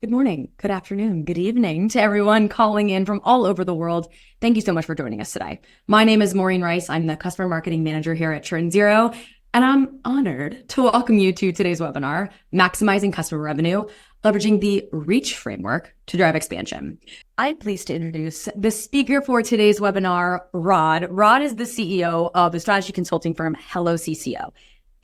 Good morning, good afternoon, good evening to everyone calling in from all over the world. Thank you so much for joining us today. My name is Maureen Rice. I'm the Customer Marketing Manager here at Churn Zero, and I'm honored to welcome you to today's webinar, Maximizing Customer Revenue, Leveraging the REACH Framework to Drive Expansion. I'm pleased to introduce the speaker for today's webinar, Rod. Rod is the CEO of the strategy consulting firm Hello CCO,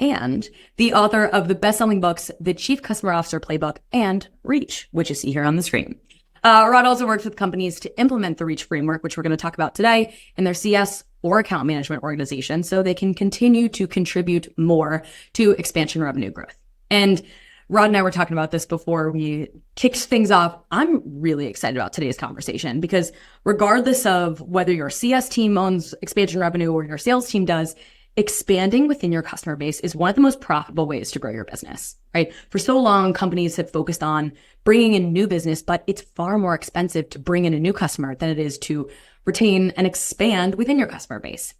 and the author of the best-selling books, The Chief Customer Officer Playbook and REACH, which you see here on the screen. Rod also works with companies to implement the REACH framework, which we're going to talk about today, in their CS or account management organization so they can continue to contribute more to expansion revenue growth. And Rod and I were talking about this before we kicked things off. I'm really excited about today's conversation because regardless of whether your CS team owns expansion revenue or your sales team does, expanding within your customer base is one of the most profitable ways to grow your business, right? For so long, companies have focused on bringing in new business, but it's far more expensive to bring in a new customer than it is to retain and expand within your customer base.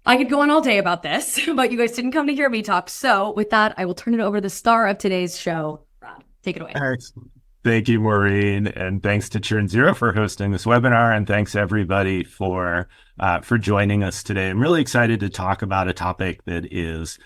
I could go on all day about this, but you guys didn't come to hear me talk. So with that, I will turn it over to the star of today's show, Rod. Take it away. Excellent. Thank you, Maureen, and thanks to Churn Zero for hosting this webinar, and thanks everybody for joining us today. I'm really excited to talk about a topic that is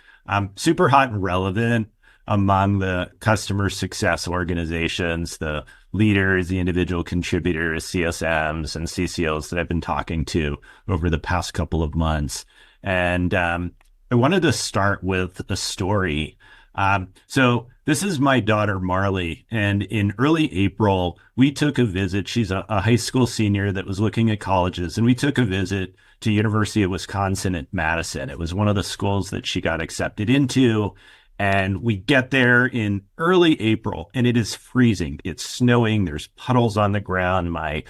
super hot and relevant among the customer success organizations, the leaders, the individual contributors, CSMs, and CCOs that I've been talking to over the past couple of months. And I wanted to start with a story. So this is my daughter, Marley. And in early April, we took a visit. She's a high school senior that was looking at colleges. And we took a visit to University of Wisconsin at Madison. It was one of the schools that she got accepted into. And we get there in early April and it is freezing. It's snowing. There's puddles on the ground. My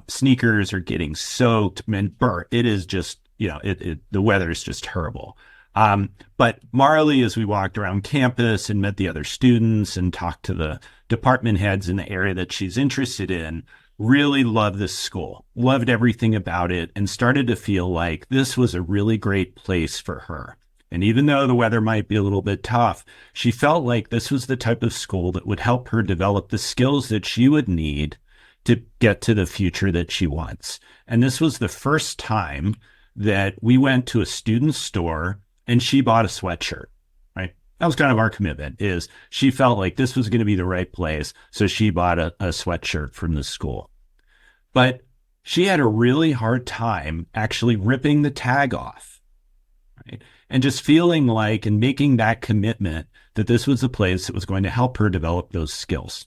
sneakers are getting soaked and burnt. It is just, the weather is just terrible. But Marley, as we walked around campus and met the other students and talked to the department heads in the area that she's interested in, really loved this school, loved everything about it, and started to feel like this was a really great place for her. And even though the weather might be a little bit tough, she felt like this was the type of school that would help her develop the skills that she would need to get to the future that she wants. And this was the first time that we went to a student store and she bought a sweatshirt, right? That was kind of our commitment, is she felt like this was going to be the right place. So she bought a sweatshirt from the school. But she had a really hard time actually ripping the tag off, right? And just feeling like and making that commitment that this was a place that was going to help her develop those skills.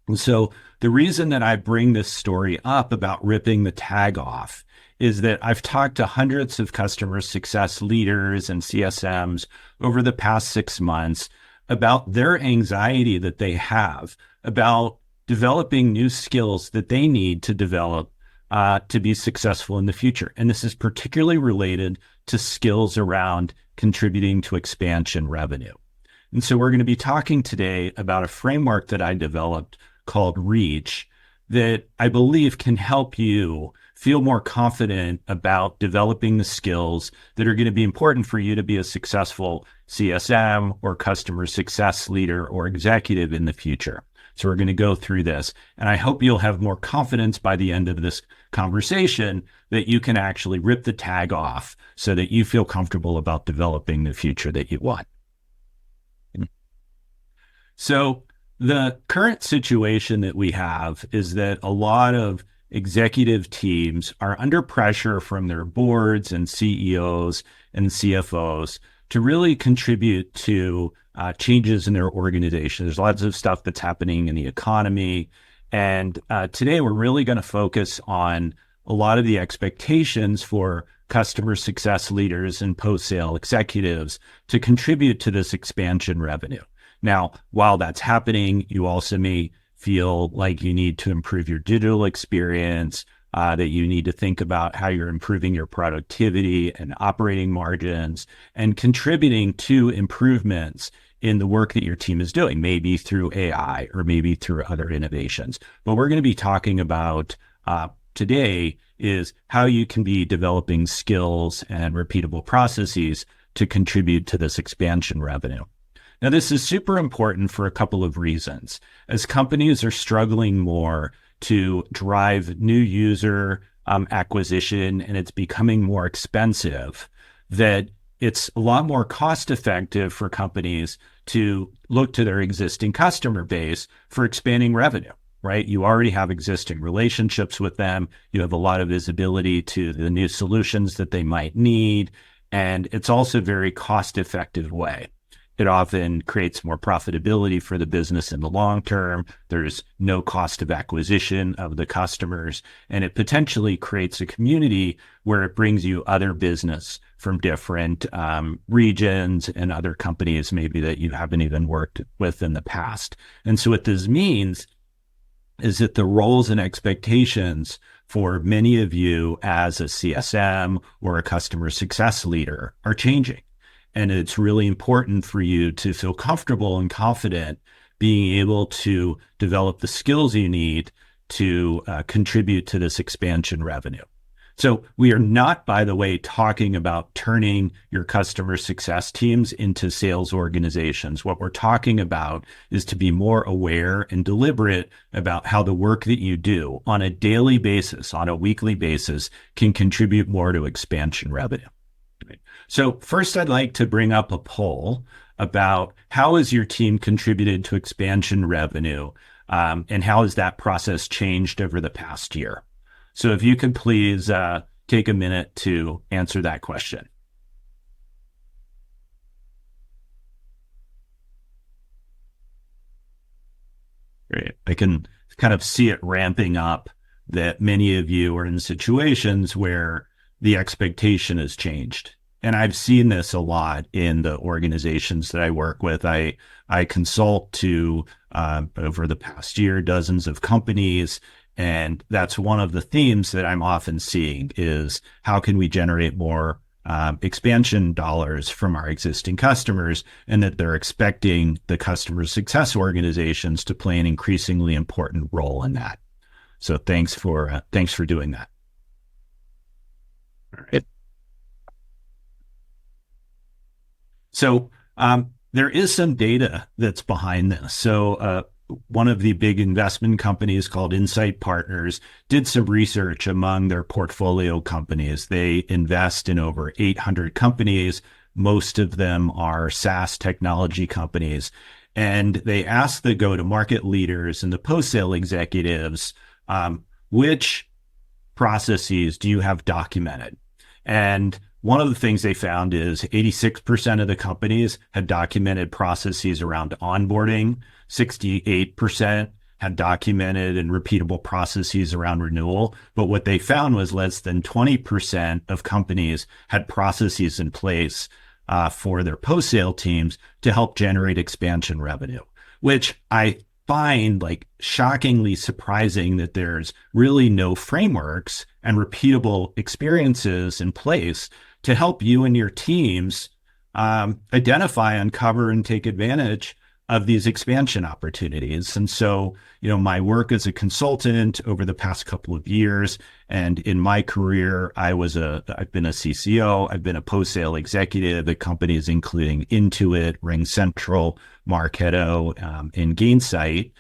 And so the reason that I bring this story up about ripping the tag off is that I've talked to hundreds of customer success leaders and CSMs over the past 6 months about their anxiety that they have about developing new skills that they need to develop to be successful in the future. And this is particularly related to skills around contributing to expansion revenue. And so we're going to be talking today about a framework that I developed called REACH that I believe can help you feel more confident about developing the skills that are going to be important for you to be a successful CSM or customer success leader or executive in the future. So we're going to go through this, and I hope you'll have more confidence by the end of this conversation that you can actually rip the tag off so that you feel comfortable about developing the future that you want. So the current situation that we have is that a lot of executive teams are under pressure from their boards and CEOs and CFOs to really contribute to changes in their organization. There's lots of stuff that's happening in the economy. And today we're really going to focus on a lot of the expectations for customer success leaders and post-sale executives to contribute to this expansion revenue. Now, while that's happening, you also may feel like you need to improve your digital experience, that you need to think about how you're improving your productivity and operating margins and contributing to improvements in the work that your team is doing, maybe through AI or maybe through other innovations. What we're going to be talking about today is how you can be developing skills and repeatable processes to contribute to this expansion revenue. Now, this is super important for a couple of reasons. As companies are struggling more to drive new user acquisition and it's becoming more expensive, that it's a lot more cost effective for companies to look to their existing customer base for expanding revenue, right? You already have existing relationships with them. You have a lot of visibility to the new solutions that they might need. And it's also a very cost effective way. It often creates more profitability for the business in the long term. There's no cost of acquisition of the customers, and it potentially creates a community where it brings you other business from different regions and other companies maybe that you haven't even worked with in the past. And so what this means is that the roles and expectations for many of you as a CSM or a customer success leader are changing. And it's really important for you to feel comfortable and confident being able to develop the skills you need to contribute to this expansion revenue. So we are not, by the way, talking about turning your customer success teams into sales organizations. What we're talking about is to be more aware and deliberate about how the work that you do on a daily basis, on a weekly basis, can contribute more to expansion revenue. So first, I'd like to bring up a poll about how has your team contributed to expansion revenue, and how has that process changed over the past year? So if you could please take a minute to answer that question. Great. I can kind of see it ramping up that many of you are in situations where the expectation has changed. And I've seen this a lot in the organizations that I work with. I consult to over the past year, dozens of companies. And that's one of the themes that I'm often seeing is how can we generate more expansion dollars from our existing customers, and that they're expecting the customer success organizations to play an increasingly important role in that. So thanks for doing that. All right. So there is some data that's behind this. So one of the big investment companies called Insight Partners did some research among their portfolio companies. They invest in over 800 companies. Most of them are SaaS technology companies. And they asked the go-to-market leaders and the post-sale executives, which processes do you have documented? And one of the things they found is 86% of the companies had documented processes around onboarding, 68% had documented and repeatable processes around renewal. But what they found was less than 20% of companies had processes in place for their post-sale teams to help generate expansion revenue, which I find like shockingly surprising that there's really no frameworks and repeatable experiences in place to help you and your teams identify, uncover, and take advantage of these expansion opportunities. And so, my work as a consultant over the past couple of years, and in my career, I've been a CCO, I've been a post-sale executive at companies including Intuit, RingCentral, Marketo, and Gainsight.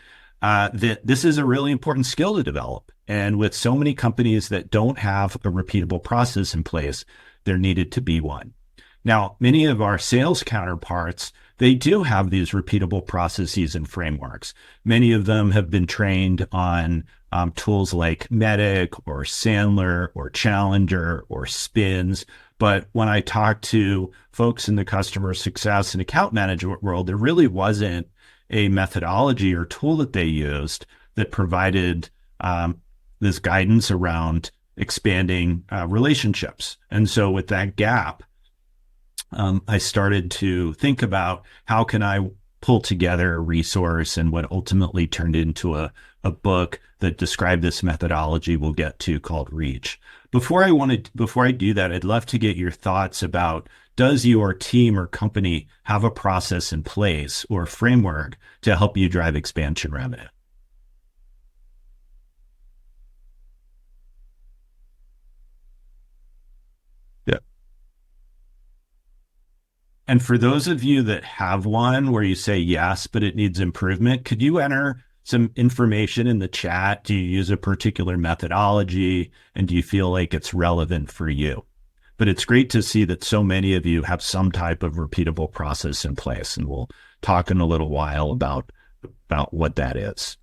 That this is a really important skill to develop. And with so many companies that don't have a repeatable process in place, there needed to be one. Now, many of our sales counterparts, they do have these repeatable processes and frameworks. Many of them have been trained on tools like Medic or Sandler or Challenger or Spins. But when I talk to folks in the customer success and account management world, there really wasn't a methodology or tool that they used that provided this guidance around expanding relationships. And so with that gap, I started to think about how can I pull together a resource, and what ultimately turned into a book that described this methodology we'll get to, called Reach. Before I do that, I'd love to get your thoughts about, does your team or company have a process in place or framework to help you drive expansion revenue? Yeah. And for those of you that have one where you say yes, but it needs improvement, could you enter some information in the chat? Do you use a particular methodology, and do you feel like it's relevant for you? But it's great to see that so many of you have some type of repeatable process in place. And we'll talk in a little while about what that is.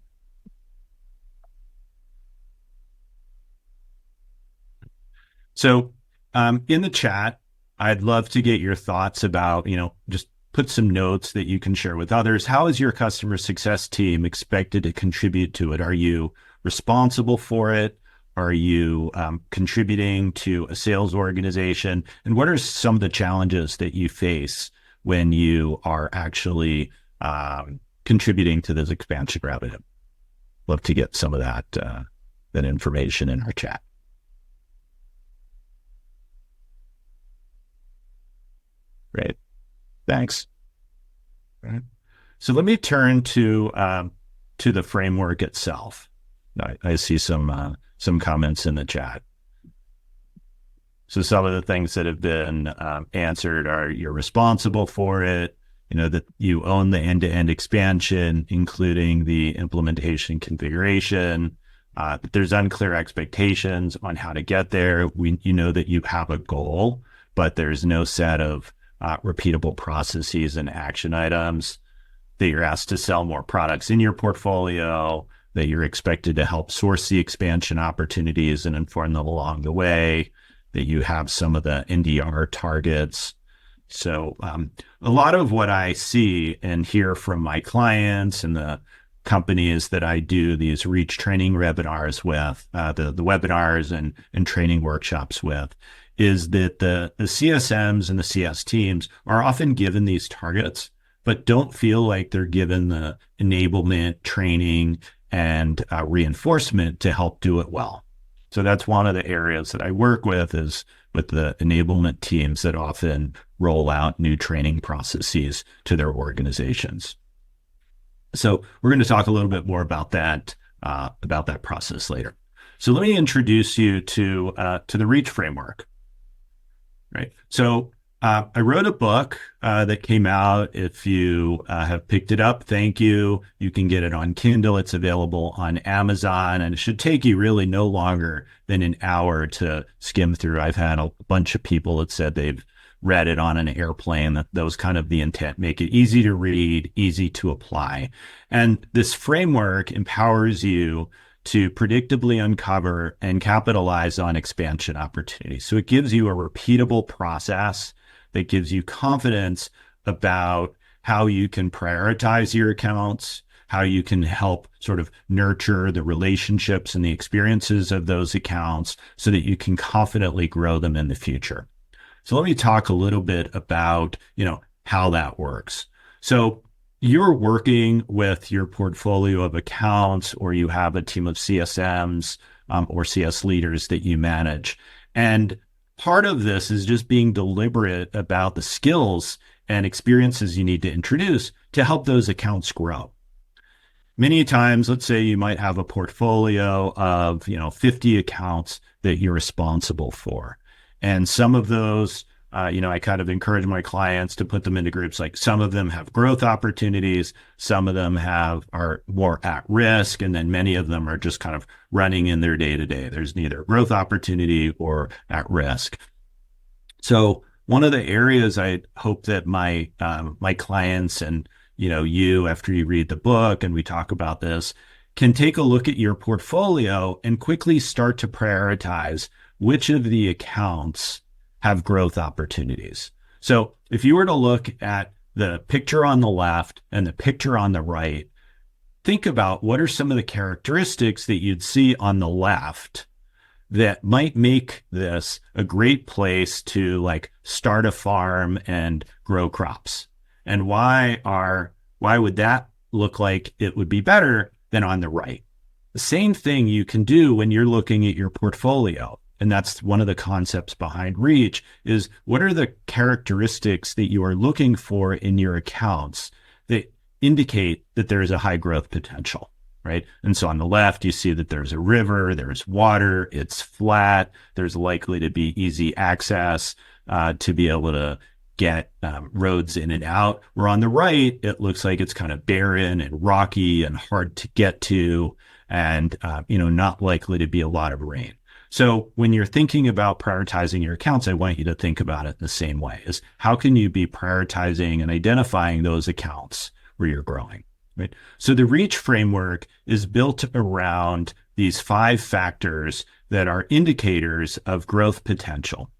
So in the chat, I'd love to get your thoughts about, just put some notes that you can share with others. How is your customer success team expected to contribute to it? Are you responsible for it? Are you contributing to a sales organization? And what are some of the challenges that you face when you are actually contributing to this expansion revenue? Love to get some of that information in our chat. Great. Thanks. Right. So let me turn to the framework itself. I see some comments in the chat. So some of the things that have been answered are you're responsible for it, that you own the end-to-end expansion, including the implementation configuration, that there's unclear expectations on how to get there. That you have a goal, but there's no set of repeatable processes and action items, that you're asked to sell more products in your portfolio, that you're expected to help source the expansion opportunities and inform them along the way, that you have some of the NDR targets. So a lot of what I see and hear from my clients and the companies that I do these Reach training webinars with, the webinars and training workshops with, is that the CSMs and the CS teams are often given these targets, but don't feel like they're given the enablement, training, and reinforcement to help do it well. So that's one of the areas that I work with, is with the enablement teams that often roll out new training processes to their organizations. So we're going to talk a little bit more about that process later. So let me introduce you to the Reach framework. Right. So I wrote a book that came out. If you have picked it up, thank you. You can get it on Kindle. It's available on Amazon, and it should take you really no longer than an hour to skim through. I've had a bunch of people that said they've read it on an airplane. That was kind of the intent. Make it easy to read, easy to apply. And this framework empowers you to predictably uncover and capitalize on expansion opportunities. So it gives you a repeatable process that gives you confidence about how you can prioritize your accounts, how you can help sort of nurture the relationships and the experiences of those accounts so that you can confidently grow them in the future. So let me talk a little bit about, how that works. So you're working with your portfolio of accounts, or you have a team of CSMs or CS leaders that you manage. And part of this is just being deliberate about the skills and experiences you need to introduce to help those accounts grow. Many times, let's say you might have a portfolio of 50 accounts that you're responsible for. And some of those, I kind of encourage my clients to put them into groups. Like, some of them have growth opportunities, some of them are more at risk, and then many of them are just kind of running in their day to day. There's neither growth opportunity or at risk. So one of the areas I hope that my clients and you, after you read the book and we talk about this, can take a look at your portfolio and quickly start to prioritize which of the accounts have growth opportunities. So if you were to look at the picture on the left and the picture on the right, think about what are some of the characteristics that you'd see on the left that might make this a great place to start a farm and grow crops. And why would that look like it would be better than on the right? The same thing you can do when you're looking at your portfolio. And that's one of the concepts behind Reach, is what are the characteristics that you are looking for in your accounts that indicate that there is a high growth potential, right? And so on the left, you see that there's a river, there's water, it's flat, there's likely to be easy access to be able to get roads in and out. Where on the right, it looks like it's kind of barren and rocky and hard to get to, and not likely to be a lot of rain. So when you're thinking about prioritizing your accounts, I want you to think about it the same way: is how can you be prioritizing and identifying those accounts where you're growing, right? So the REACH framework is built around these 5 factors that are indicators of growth potential.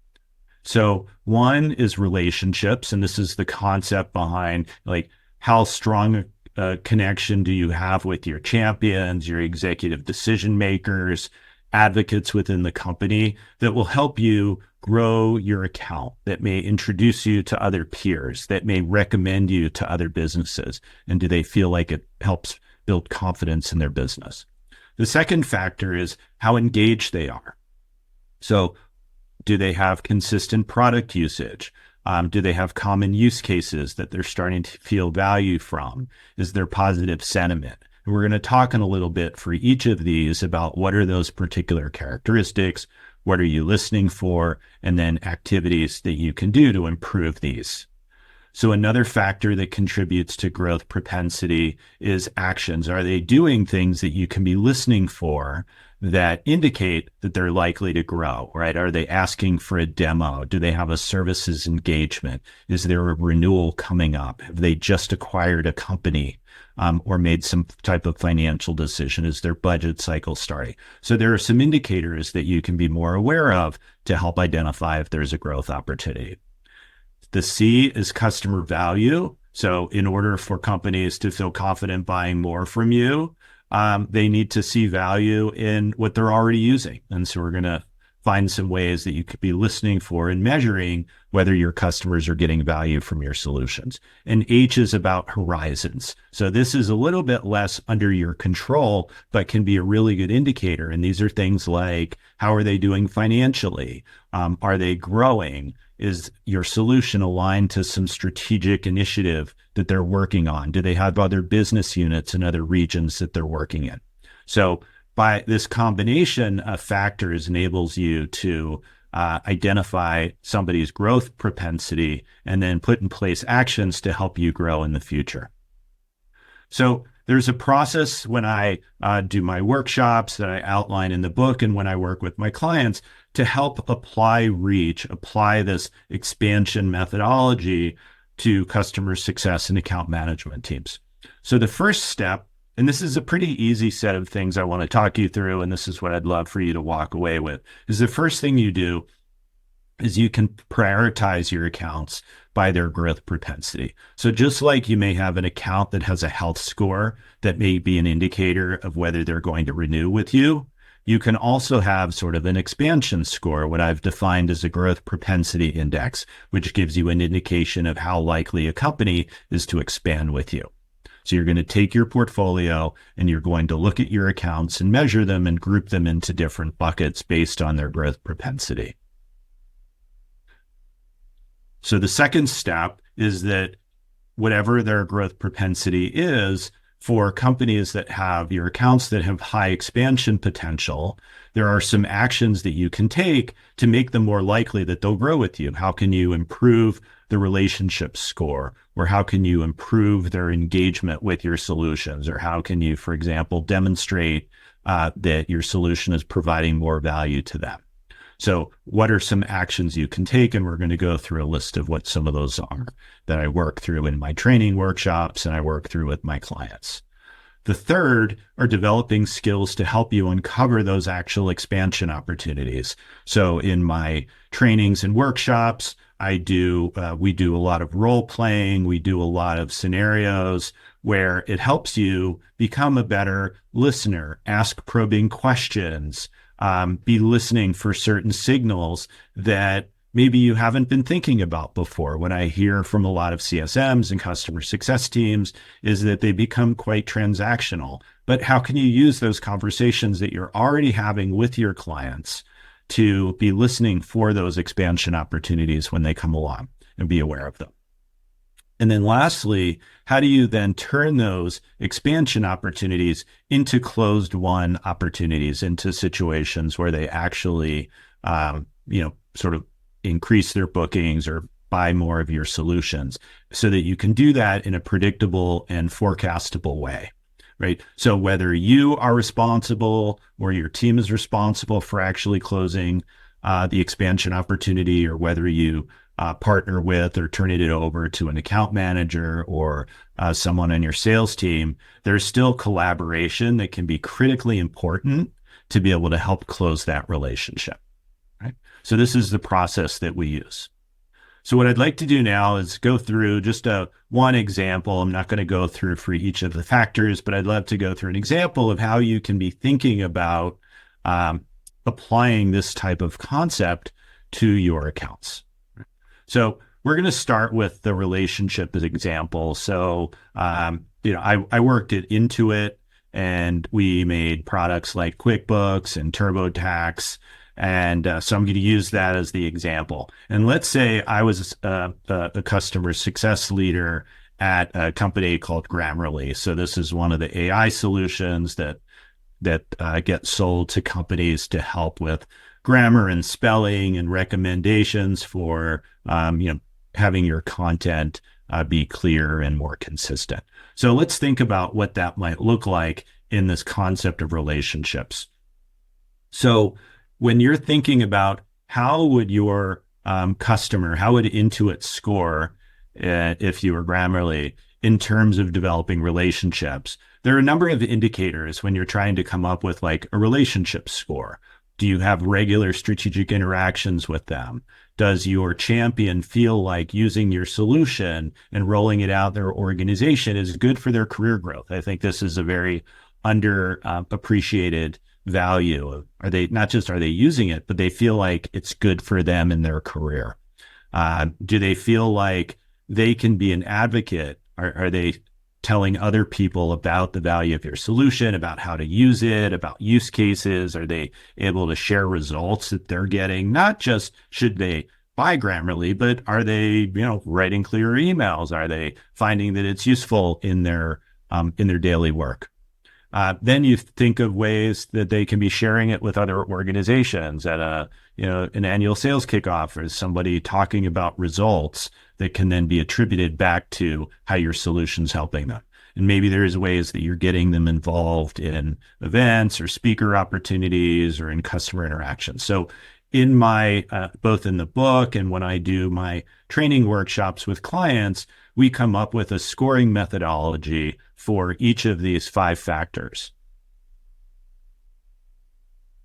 So one is relationships, and this is the concept behind like how strong a connection do you have with your champions, your executive decision makers, advocates within the company that will help you grow your account, that may introduce you to other peers, that may recommend you to other businesses, and do they feel like it helps build confidence in their business? The second factor is how engaged they are. So do they have consistent product usage? Do they have common use cases that they're starting to feel value from? Is there positive sentiment? And we're going to talk in a little bit for each of these about what are those particular characteristics, what are you listening for, and then activities that you can do to improve these. So another factor that contributes to growth propensity is actions. Are they doing things that you can be listening for that indicate that they're likely to grow, right? Are they asking for a demo? Do they have a services engagement? Is there a renewal coming up? Have they just acquired a company or made some type of financial decision? Is their budget cycle starting? So there are some indicators that you can be more aware of to help identify if there's a growth opportunity. The C is customer value. So in order for companies to feel confident buying more from you, they need to see value in what they're already using. And so we're going to find some ways that you could be listening for and measuring whether your customers are getting value from your solutions. And H is about horizons. So this is a little bit less under your control, but can be a really good indicator. And these are things like, how are they doing financially? Are they growing? Is your solution aligned to some strategic initiative that they're working on? Do they have other business units in other regions that they're working in? So by this combination of factors enables you to identify somebody's growth propensity and then put in place actions to help you grow in the future. So there's a process when I do my workshops that I outline in the book and when I work with my clients to help apply REACH, apply this expansion methodology to customer success and account management teams. So the first step, and this is a pretty easy set of things I want to talk you through, and this is what I'd love for you to walk away with, is the first thing you do is you can prioritize your accounts by their growth propensity. So just like you may have an account that has a health score that may be an indicator of whether they're going to renew with you, you can also have sort of an expansion score, what I've defined as a growth propensity index, which gives you an indication of how likely a company is to expand with you. So you're going to take your portfolio and you're going to look at your accounts and measure them and group them into different buckets based on their growth propensity. So the second step is that whatever their growth propensity is, for companies that have your accounts that have high expansion potential, there are some actions that you can take to make them more likely that they'll grow with you. How can you improve the relationship score? Or how can you improve their engagement with your solutions? Or how can you, for example, demonstrate that your solution is providing more value to them? So what are some actions you can take? And we're going to go through a list of what some of those are that I work through in my training workshops and I work through with my clients. The third are developing skills to help you uncover those actual expansion opportunities. So in my trainings and workshops, we do a lot of role playing. We do a lot of scenarios where it helps you become a better listener, ask probing questions, be listening for certain signals that maybe you haven't been thinking about before. What I hear from a lot of CSMs and customer success teams is that they become quite transactional. But how can you use those conversations that you're already having with your clients to be listening for those expansion opportunities when they come along and be aware of them? And then lastly, how do you then turn those expansion opportunities into closed won opportunities, into situations where they actually, sort of increase their bookings or buy more of your solutions so that you can do that in a predictable and forecastable way. Right. So whether you are responsible or your team is responsible for actually closing the expansion opportunity, or whether you partner with or turn it over to an account manager or someone on your sales team, there's still collaboration that can be critically important to be able to help close that relationship. Right. So this is the process that we use. So what I'd like to do now is go through just one example. I'm not going to go through for each of the factors, but I'd love to go through an example of how you can be thinking about applying this type of concept to your accounts. So we're going to start with the relationship as example. So, I worked at Intuit, and we made products like QuickBooks and TurboTax. And so I'm going to use that as the example. And let's say I was a customer success leader at a company called Grammarly. So this is one of the AI solutions that get sold to companies to help with grammar and spelling and recommendations for having your content be clear and more consistent. So let's think about what that might look like in this concept of relationships. So when you're thinking about how would your customer, how would Intuit score if you were Grammarly in terms of developing relationships, there are a number of indicators when you're trying to come up with like a relationship score. Do you have regular strategic interactions with them? Does your champion feel like using your solution and rolling it out their organization is good for their career growth? I think this is a very underappreciated value. Are they using it, but they feel like it's good for them in their career? Do they feel like they can be an advocate? Are they telling other people about the value of your solution, about how to use it, about use cases? Are they able to share results that they're getting? Not just should they buy Grammarly, but are they, writing clear emails? Are they finding that it's useful in their daily work? Then you think of ways that they can be sharing it with other organizations at an annual sales kickoff, or somebody talking about results that can then be attributed back to how your solution's helping them. And maybe there's ways that you're getting them involved in events or speaker opportunities or in customer interactions. So in my, both in the book and when I do my training workshops with clients, we come up with a scoring methodology for each of these 5 factors.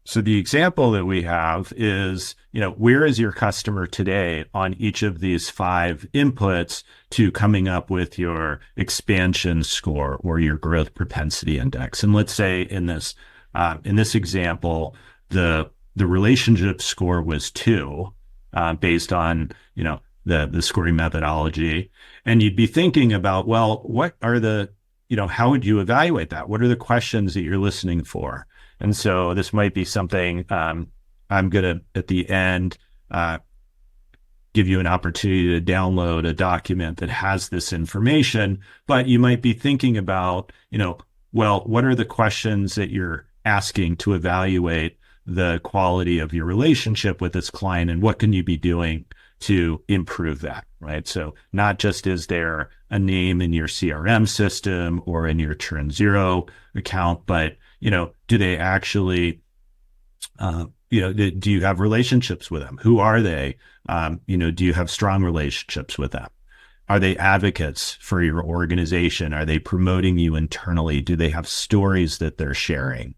So the example that we have is, where is your customer today on each of these 5 inputs to coming up with your expansion score or your growth propensity index? And let's say in this example, the relationship score was 2, based on, the scoring methodology. And you'd be thinking about, well, what are how would you evaluate that? What are the questions that you're listening for? And so this might be something I'm going to, at the end, give you an opportunity to download a document that has this information. But you might be thinking about, what are the questions that you're asking to evaluate the quality of your relationship with this client, and what can you be doing to improve that, right? So not just is there a name in your CRM system or in your Churn Zero account, but, do they actually, do you have relationships with them? Who are they? Do you have strong relationships with them? Are they advocates for your organization? Are they promoting you internally? Do they have stories that they're sharing?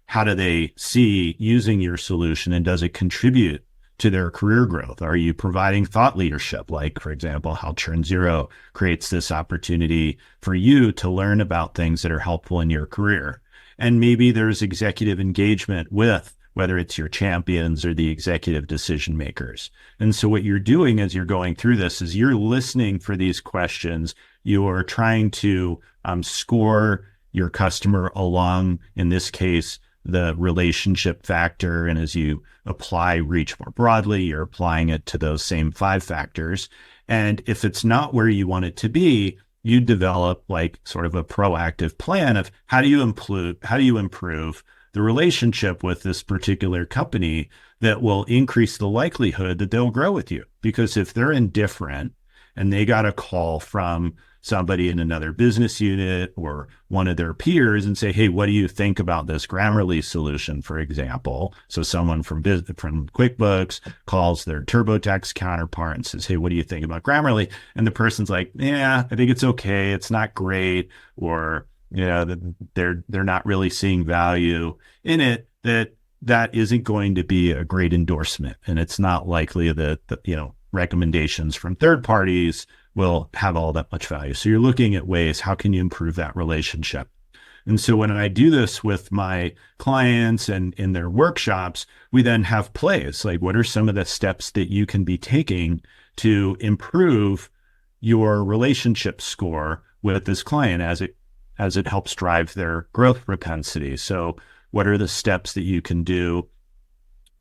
How do they see using your solution, and does it contribute to their career growth? Are you providing thought leadership? Like, for example, how Churn Zero creates this opportunity for you to learn about things that are helpful in your career. And maybe there's executive engagement with, whether it's your champions or the executive decision makers. And so what you're doing as you're going through this is you're listening for these questions. You're trying to score your customer along, in this case, the relationship factor. And as you apply reach more broadly, you're applying it to those same 5 factors. And if it's not where you want it to be, you develop like sort of a proactive plan of how do you improve the relationship with this particular company that will increase the likelihood that they'll grow with you. Because if they're indifferent and they got a call from somebody in another business unit or one of their peers and say, hey, what do you think about this Grammarly solution, for example? So someone from QuickBooks calls their TurboTax counterpart and says, hey, what do you think about Grammarly? And the person's like, yeah, I think it's okay. It's not great. Or, they're not really seeing value in it, that isn't going to be a great endorsement. And it's not likely that, recommendations from third parties will have all that much value. So you're looking at ways, how can you improve that relationship? And so when I do this with my clients and in their workshops, we then have plays, like what are some of the steps that you can be taking to improve your relationship score with this client as it helps drive their growth propensity. So what are the steps that you can do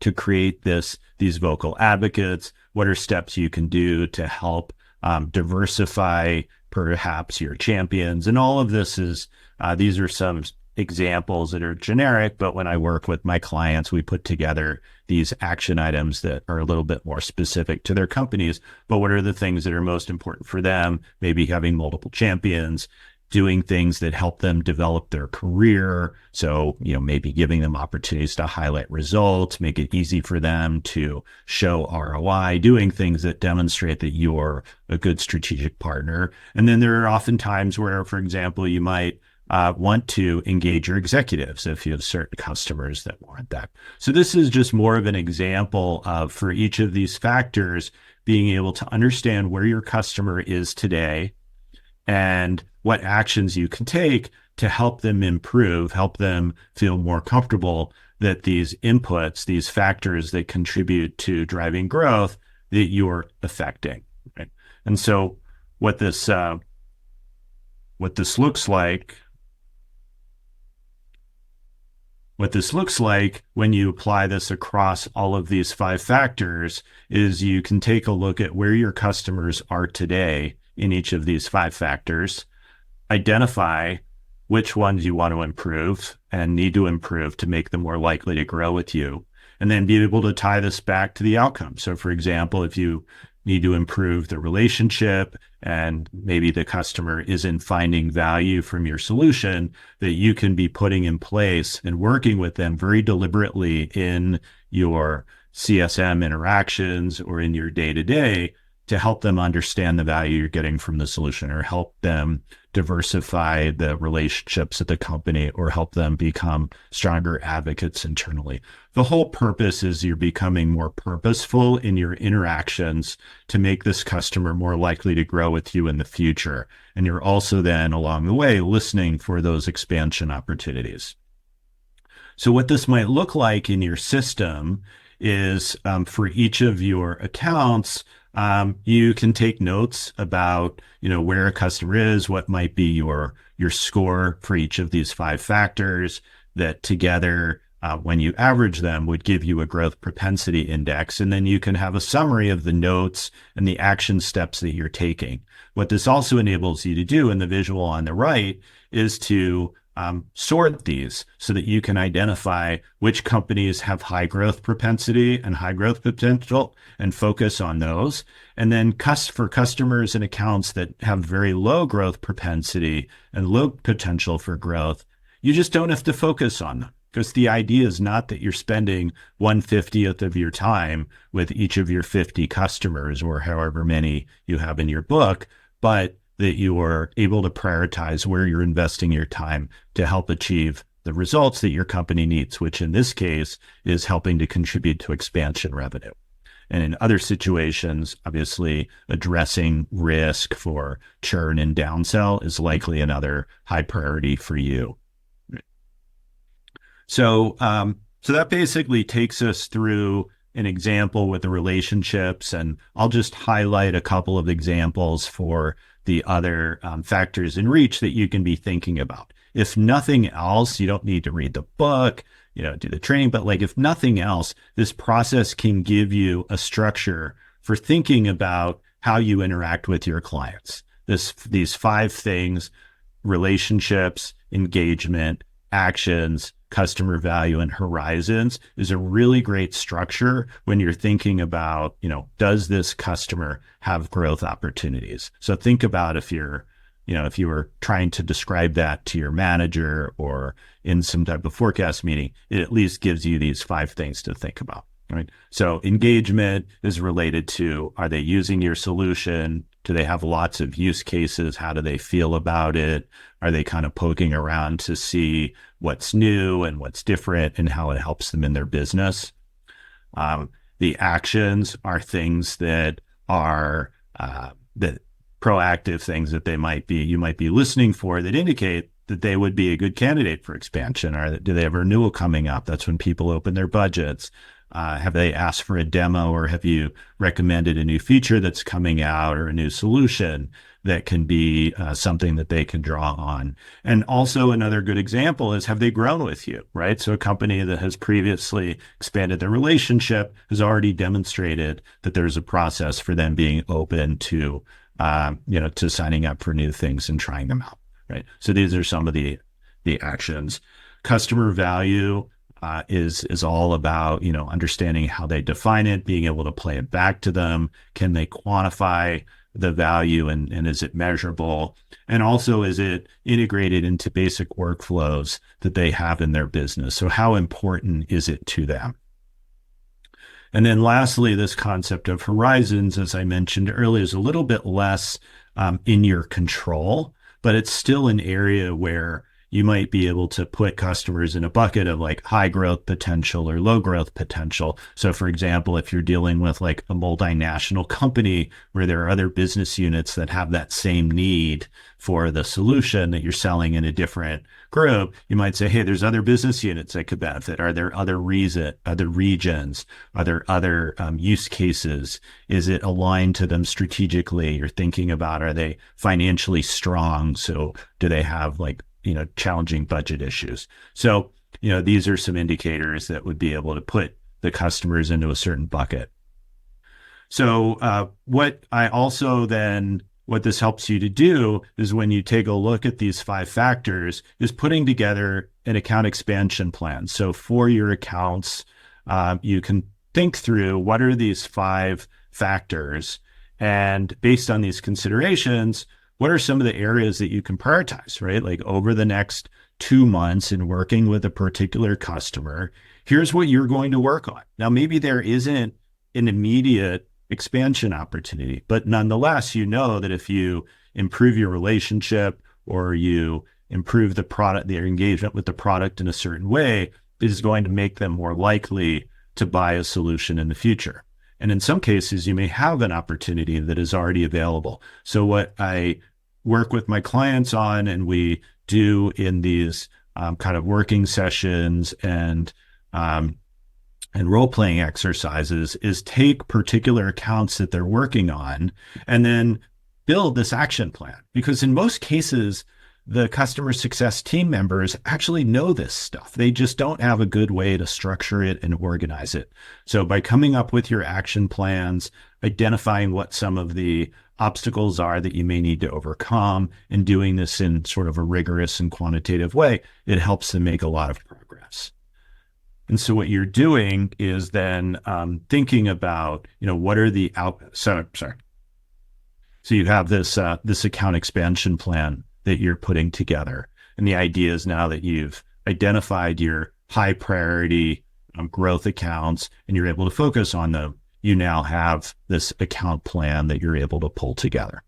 to create these vocal advocates? What are steps you can do to help diversify perhaps your champions? And all of this these are some examples that are generic, but when I work with my clients, we put together these action items that are a little bit more specific to their companies. But what are the things that are most important for them? Maybe having multiple champions, doing things that help them develop their career. So, maybe giving them opportunities to highlight results, make it easy for them to show ROI, doing things that demonstrate that you're a good strategic partner. And then there are often times where, for example, you might want to engage your executives if you have certain customers that warrant that. So this is just more of an example of, for each of these factors, being able to understand where your customer is today and what actions you can take to help them improve, help them feel more comfortable that these inputs, these factors that contribute to driving growth, that you're affecting. Right? And so what this looks like, when you apply this across all of these 5 factors, is you can take a look at where your customers are today in each of these 5 factors, identify which ones you want to improve and need to improve to make them more likely to grow with you, and then be able to tie this back to the outcome. So for example, if you need to improve the relationship and maybe the customer isn't finding value from your solution, that you can be putting in place and working with them very deliberately in your CSM interactions or in your day-to-day to help them understand the value you're getting from the solution, or help them diversify the relationships at the company, or help them become stronger advocates internally. The whole purpose is you're becoming more purposeful in your interactions to make this customer more likely to grow with you in the future. And you're also then along the way listening for those expansion opportunities. So what this might look like in your system is for each of your accounts, you can take notes about, where a customer is, what might be your score for each of these 5 factors that together, when you average them, would give you a growth propensity index. And then you can have a summary of the notes and the action steps that you're taking. What this also enables you to do in the visual on the right is to sort these so that you can identify which companies have high growth propensity and high growth potential and focus on those. And then for customers and accounts that have very low growth propensity and low potential for growth, you just don't have to focus on them. Because the idea is not that you're spending 1/50th of your time with each of your 50 customers or however many you have in your book, but that you are able to prioritize where you're investing your time to help achieve the results that your company needs, which in this case is helping to contribute to expansion revenue. And in other situations, obviously addressing risk for churn and downsell is likely another high priority for you. So that basically takes us through an example with the relationships, and I'll just highlight a couple of examples for the other factors in reach that you can be thinking about. If nothing else, you don't need to read the book, do the training, but if nothing else, this process can give you a structure for thinking about how you interact with your clients. These 5 things: relationships, engagement, actions, customer value, and horizons is a really great structure when you're thinking about, does this customer have growth opportunities? So think about if you were trying to describe that to your manager or in some type of forecast meeting, it at least gives you these 5 things to think about, right? So engagement is related to, are they using your solution? Do they have lots of use cases? How do they feel about it? Are they kind of poking around to see what's new and what's different and how it helps them in their business? The actions are things that are that proactive things that you might be listening for that indicate that they would be a good candidate for expansion. Or do they have a renewal coming up? That's when people open their budgets. Have they asked for a demo, or have you recommended a new feature that's coming out or a new solution that can be something that they can draw on? And also another good example is, have they grown with you, right? So a company that has previously expanded their relationship has already demonstrated that there's a process for them being open to signing up for new things and trying them out, right? So these are some of the actions. Customer value is all about, understanding how they define it, being able to play it back to them. Can they quantify the value, and is it measurable? And also, is it integrated into basic workflows that they have in their business? So how important is it to them? And then lastly, this concept of horizons, as I mentioned earlier, is a little bit less in your control, but it's still an area where you might be able to put customers in a bucket of like high growth potential or low growth potential. So for example, if you're dealing with like a multinational company where there are other business units that have that same need for the solution that you're selling in a different group, you might say, hey, there's other business units that could benefit. Are there other regions? Are there other use cases? Is it aligned to them strategically? You're thinking about, are they financially strong? So do they have challenging budget issues? So, these are some indicators that would be able to put the customers into a certain bucket. So what this helps you to do is, when you take a look at these 5 factors, is putting together an account expansion plan. So for your accounts, you can think through, what are these 5 factors? And based on these considerations, what are some of the areas that you can prioritize, right? Like over the next 2 months in working with a particular customer, here's what you're going to work on. Now, maybe there isn't an immediate expansion opportunity, but nonetheless, that if you improve your relationship or you improve their engagement with the product in a certain way, it is going to make them more likely to buy a solution in the future. And in some cases, you may have an opportunity that is already available. So what I work with my clients on, and we do in these kind of working sessions and role-playing exercises, is take particular accounts that they're working on and then build this action plan. Because in most cases, the customer success team members actually know this stuff. They just don't have a good way to structure it and organize it. So by coming up with your action plans, identifying what some of the obstacles are that you may need to overcome, and doing this in sort of a rigorous and quantitative way, it helps them make a lot of progress. And so what you're doing is then thinking about, what are the So you have this account expansion plan that you're putting together. And the idea is, now that you've identified your high priority growth accounts and you're able to focus on them, you now have this account plan that you're able to pull together.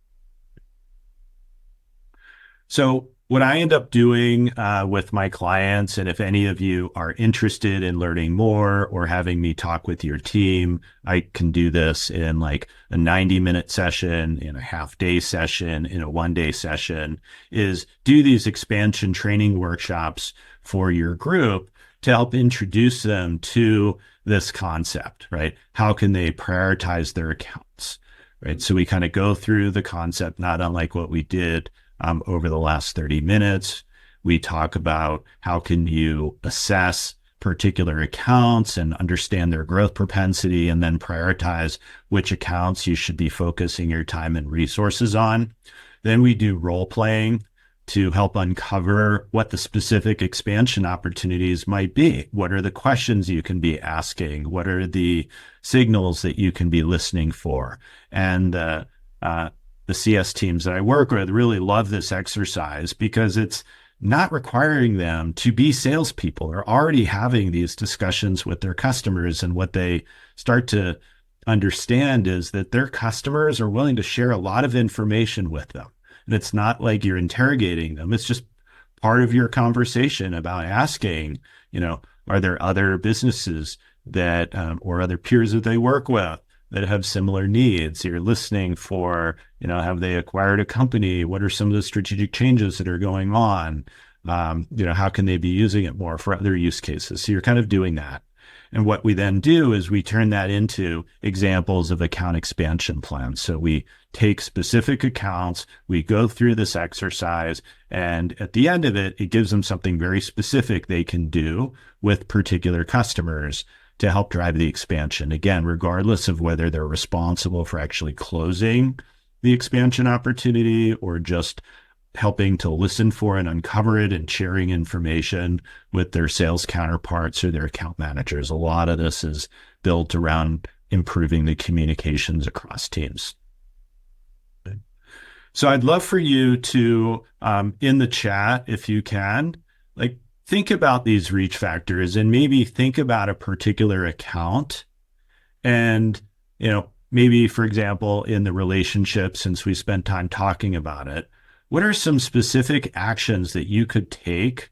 So what I end up doing with my clients, and if any of you are interested in learning more or having me talk with your team, I can do this in like a 90-minute session, in a half-day session, in a one-day session, is do these expansion training workshops for your group to help introduce them to this concept, right? How can they prioritize their accounts, right? So we kind of go through the concept, not unlike what we did over the last 30 minutes. We talk about how can you assess particular accounts and understand their growth propensity, and then prioritize which accounts you should be focusing your time and resources on. Then we do role playing to help uncover what the specific expansion opportunities might be. What are the questions you can be asking? What are the signals that you can be listening for? And the CS teams that I work with really love this exercise because it's not requiring them to be salespeople. They're already having these discussions with their customers, and what they start to understand is that their customers are willing to share a lot of information with them. And it's not like you're interrogating them. It's just part of your conversation about asking, are there other businesses that, or other peers that they work with that have similar needs? You're listening for, have they acquired a company? What are some of the strategic changes that are going on? How can they be using it more for other use cases? So you're kind of doing that. And what we then do is we turn that into examples of account expansion plans. So we take specific accounts, we go through this exercise, and at the end of it, it gives them something very specific they can do with particular customers to help drive the expansion. Again, regardless of whether they're responsible for actually closing the expansion opportunity or just helping to listen for and uncover it and sharing information with their sales counterparts or their account managers. A lot of this is built around improving the communications across teams. So I'd love for you to, in the chat, if you can, think about these reach factors and maybe think about a particular account. And, maybe, for example, in the relationship, since we spent time talking about it, what are some specific actions that you could take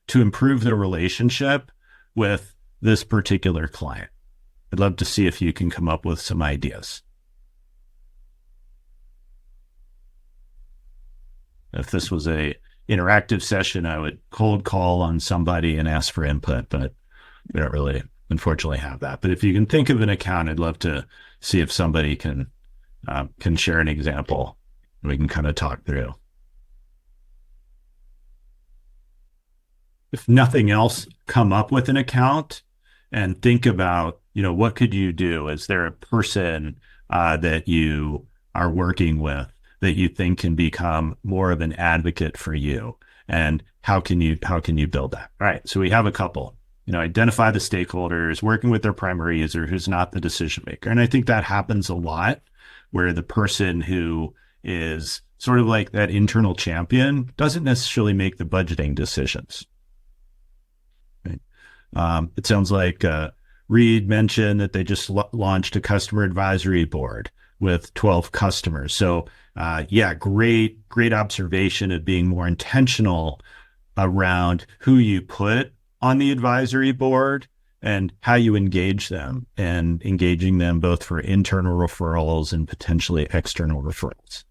to improve the relationship with this particular client? I'd love to see if you can come up with some ideas. If this was a interactive session, I would cold call on somebody and ask for input, but we don't really, unfortunately, have that. But if you can think of an account, I'd love to see if somebody can share an example we can kind of talk through. If nothing else, come up with an account and think about, what could you do? Is there a person that you are working with that you think can become more of an advocate for you? And how can you build that? All right. So we have a couple, identify the stakeholders, working with their primary user who's not the decision maker. And I think that happens a lot where the person who is sort of like that internal champion doesn't necessarily make the budgeting decisions. It sounds like Reed mentioned that they just launched a customer advisory board with 12 customers. So great observation of being more intentional around who you put on the advisory board and how you engage them, and engaging them both for internal referrals and potentially external referrals.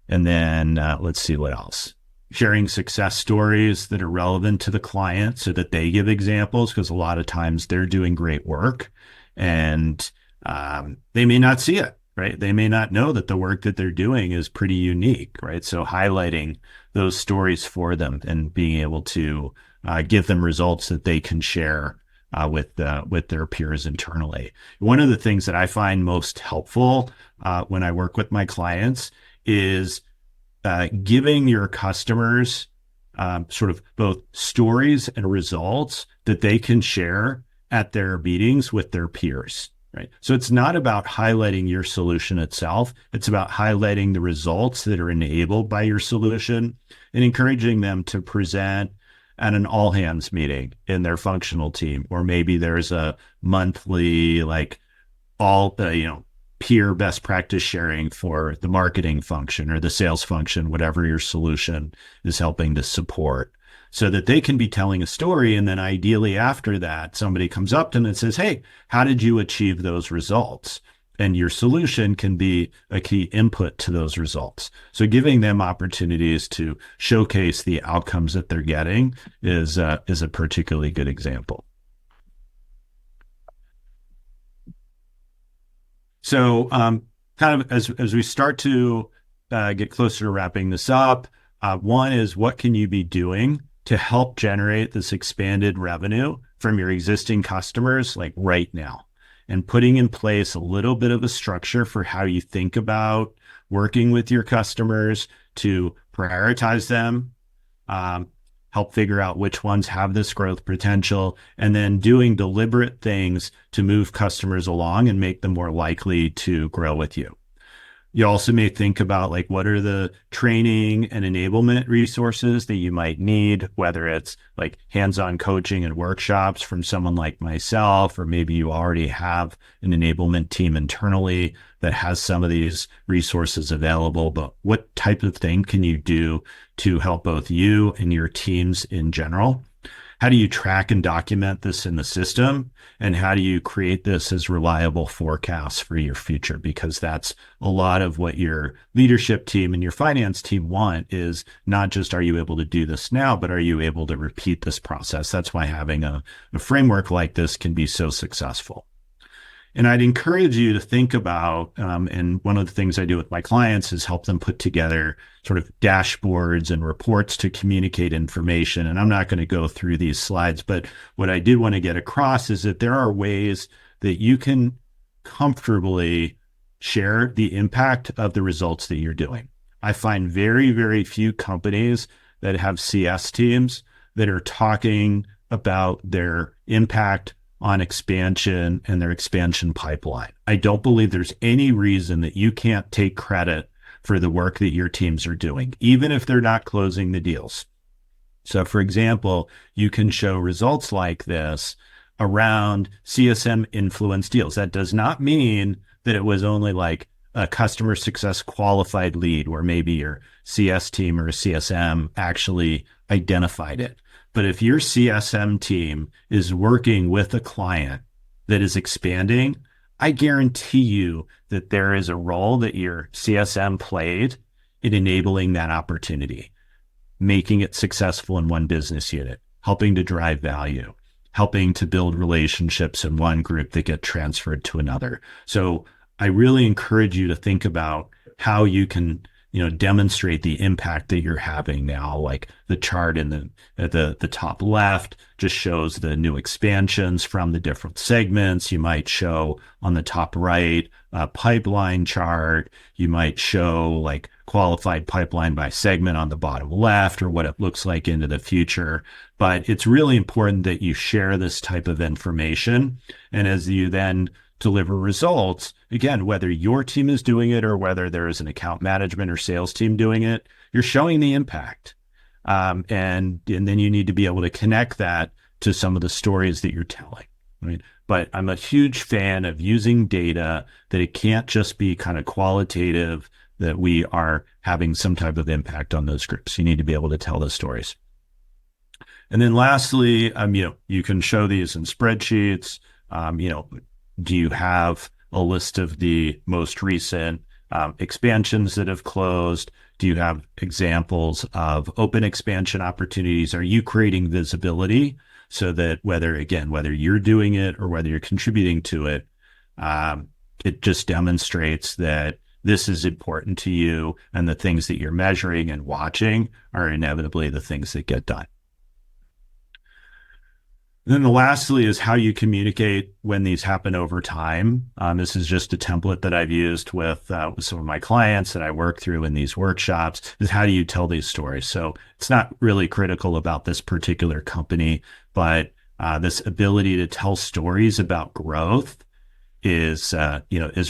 And then let's see what else. Sharing success stories that are relevant to the client so that they give examples, because a lot of times they're doing great work and they may not see it, right? They may not know that the work that they're doing is pretty unique, right? So highlighting those stories for them and being able to give them results that they can share with their peers internally. One of the things that I find most helpful when I work with my clients is giving your customers sort of both stories and results that they can share at their meetings with their peers, right? So it's not about highlighting your solution itself. It's about highlighting the results that are enabled by your solution and encouraging them to present at an all hands meeting in their functional team. Or maybe there's a monthly, peer best practice sharing for the marketing function or the sales function, whatever your solution is helping to support, so that they can be telling a story. And then ideally after that, somebody comes up to them and says, hey, how did you achieve those results? And your solution can be a key input to those results. So giving them opportunities to showcase the outcomes that they're getting is a particularly good example. So kind of as we start to get closer to wrapping this up, one is, what can you be doing to help generate this expanded revenue from your existing customers right now? And putting in place a little bit of a structure for how you think about working with your customers to prioritize them, um, help figure out which ones have this growth potential, and then doing deliberate things to move customers along and make them more likely to grow with you. You also may think about like what are the training and enablement resources that you might need, whether it's like hands-on coaching and workshops from someone like myself, or maybe you already have an enablement team internally that has some of these resources available. But what type of thing can you do to help both you and your teams in general? How do you track and document this in the system? And how do you create this as reliable forecasts for your future? Because that's a lot of what your leadership team and your finance team want is not just, are you able to do this now, but are you able to repeat this process? That's why having a framework like this can be so successful. And I'd encourage you to think about, and one of the things I do with my clients is help them put together sort of dashboards and reports to communicate information. And I'm not going to go through these slides, but what I did want to get across is that there are ways that you can comfortably share the impact of the results that you're doing. I find very, very few companies that have CS teams that are talking about their impact on expansion and their expansion pipeline. I don't believe there's any reason that you can't take credit for the work that your teams are doing, even if they're not closing the deals. So for example, you can show results like this around CSM influenced deals. That does not mean that it was only like a customer success qualified lead where maybe your CS team or a CSM actually identified it. But if your CSM team is working with a client that is expanding, I guarantee you that there is a role that your CSM played in enabling that opportunity, making it successful in one business unit, helping to drive value, helping to build relationships in one group that get transferred to another. So I really encourage you to think about how you can demonstrate the impact that you're having now. Like the chart in the top left just shows the new expansions from the different segments. You might show on the top right a pipeline chart. You might show like qualified pipeline by segment on the bottom left, or what it looks like into the future. But it's really important that you share this type of information. And as you then deliver results, again, whether your team is doing it or whether there is an account management or sales team doing it, you're showing the impact. And then you need to be able to connect that to some of the stories that you're telling, right? But I'm a huge fan of using data, that it can't just be kind of qualitative, that we are having some type of impact on those groups. You need to be able to tell those stories. And then lastly, you can show these in spreadsheets. Do you have a list of the most recent expansions that have closed? Do you have examples of open expansion opportunities? Are you creating visibility so that whether you're doing it or whether you're contributing to it, it just demonstrates that this is important to you, and the things that you're measuring and watching are inevitably the things that get done. Then the lastly is how you communicate when these happen over time. This is just a template that I've used with some of my clients that I work through in these workshops, is how do you tell these stories? So it's not really critical about this particular company, but this ability to tell stories about growth is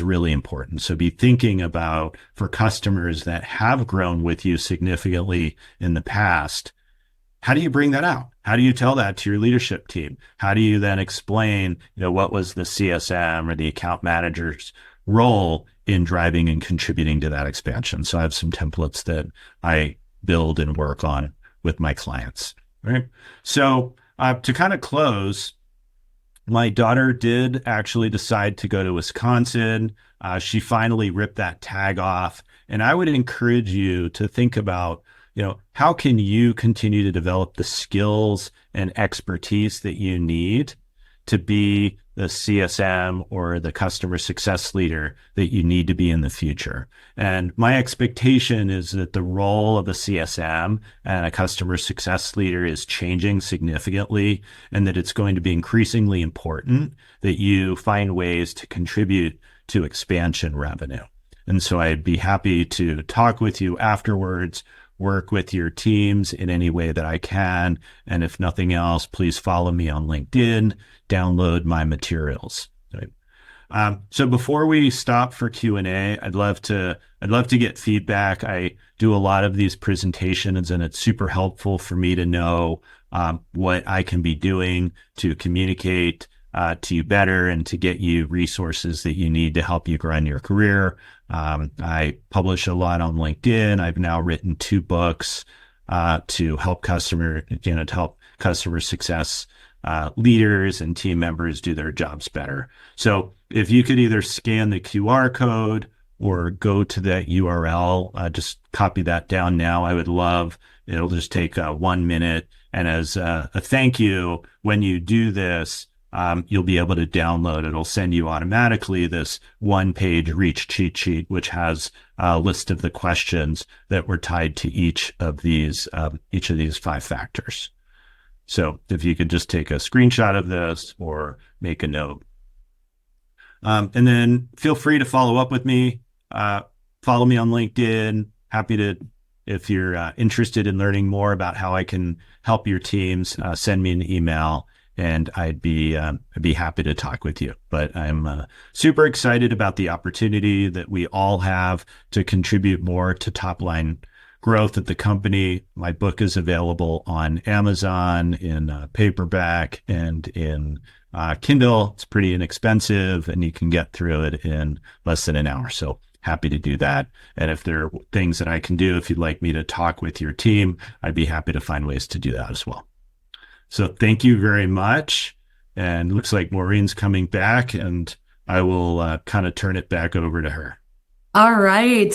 really important. So be thinking about, for customers that have grown with you significantly in the past, how do you bring that out? How do you tell that to your leadership team? How do you then explain, what was the CSM or the account manager's role in driving and contributing to that expansion? So I have some templates that I build and work on with my clients, right? So to kind of close, my daughter did actually decide to go to Wisconsin. She finally ripped that tag off. And I would encourage you to think about, how can you continue to develop the skills and expertise that you need to be the CSM or the customer success leader that you need to be in the future? And my expectation is that the role of a CSM and a customer success leader is changing significantly, and that it's going to be increasingly important that you find ways to contribute to expansion revenue. And so I'd be happy to talk with you afterwards, work with your teams in any way that I can. And if nothing else, please follow me on LinkedIn, download my materials. So before we stop for Q&A, I'd love to get feedback. I do a lot of these presentations, and it's super helpful for me to know what I can be doing to communicate to you better and to get you resources that you need to help you grow in your career. I publish a lot on LinkedIn. I've now written 2 books to help customer success leaders and team members do their jobs better. So if you could either scan the QR code or go to that URL, just copy that down now. I would love, it'll just take 1 minute. And as a thank you, when you do this, you'll be able to download. It'll send you automatically this 1-page Reach cheat sheet, which has a list of the questions that were tied to each of these 5 factors. So if you could just take a screenshot of this or make a note. And then feel free to follow up with me. Follow me on LinkedIn. Happy to, if you're interested in learning more about how I can help your teams, send me an email and I'd be happy to talk with you. But I'm super excited about the opportunity that we all have to contribute more to top line growth at the company. My book is available on Amazon in paperback and in Kindle. It's pretty inexpensive and you can get through it in less than an hour. So happy to do that. And if there are things that I can do, if you'd like me to talk with your team, I'd be happy to find ways to do that as well. So thank you very much. And looks like Maureen's coming back and I will kind of turn it back over to her. All right.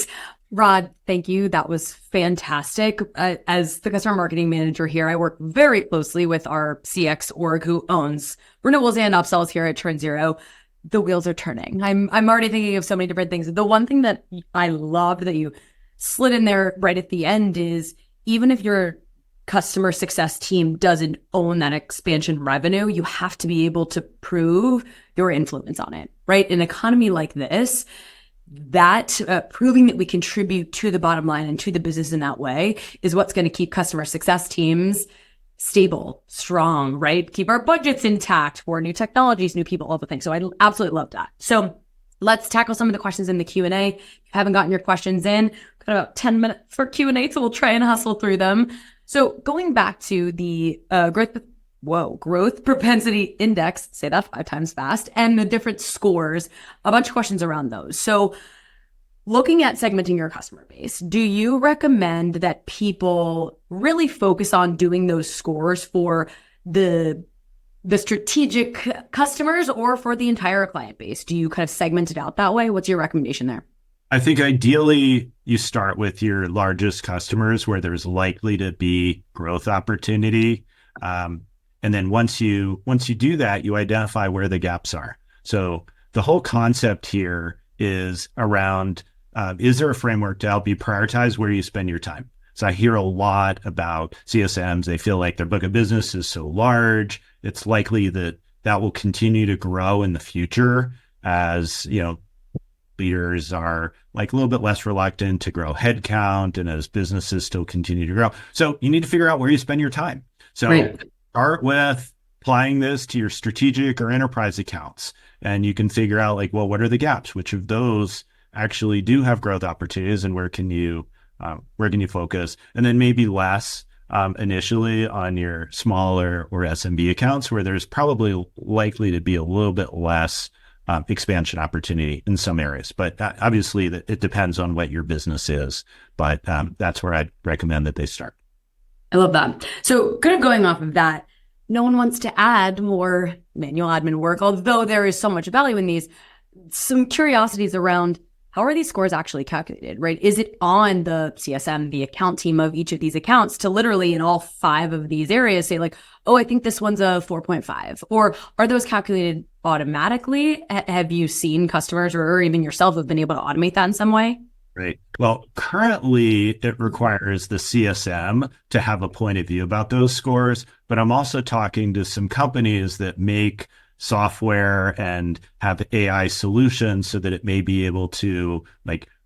Rod, thank you. That was fantastic. As the customer marketing manager here, I work very closely with our CX org who owns renewals and upsells here at TrendZero. The wheels are turning. I'm already thinking of so many different things. The one thing that I loved that you slid in there right at the end is even if your customer success team doesn't own that expansion revenue, you have to be able to prove your influence on it, right? In an economy like this, that proving that we contribute to the bottom line and to the business in that way is what's going to keep customer success teams stable, strong, right? Keep our budgets intact for new technologies, new people, all the things. So I absolutely love that. So let's tackle some of the questions in the Q&A. If you haven't gotten your questions in, we've got about 10 minutes for Q&A, so we'll try and hustle through them. So going back to the growth propensity index, say that 5 times fast, and the different scores, a bunch of questions around those. So looking at segmenting your customer base, do you recommend that people really focus on doing those scores for the strategic customers or for the entire client base? Do you kind of segment it out that way? What's your recommendation there? I think ideally you start with your largest customers where there's likely to be growth opportunity. And then once you do that, you identify where the gaps are. So the whole concept here is around, is there a framework to help you prioritize where you spend your time? So I hear a lot about CSMs. They feel like their book of business is so large. It's likely that will continue to grow in the future as, leaders are like a little bit less reluctant to grow headcount and as businesses still continue to grow. So you need to figure out where you spend your time. So Start with applying this to your strategic or enterprise accounts. And you can figure out what are the gaps? Which of those actually do have growth opportunities and where can you focus? And then maybe less initially on your smaller or SMB accounts where there's probably likely to be a little bit less expansion opportunity in some areas. But obviously it depends on what your business is. But that's where I'd recommend that they start. I love that. So kind of going off of that, no one wants to add more manual admin work, although there is so much value in these. Some curiosities around how are these scores actually calculated, right? Is it on the CSM, the account team of each of these accounts to literally in all 5 of these areas say oh, I think this one's a 4.5, or are those calculated automatically? Have you seen customers or even yourself have been able to automate that in some way? Right. Well, currently it requires the CSM to have a point of view about those scores, but I'm also talking to some companies that make software and have AI solutions so that it may be able to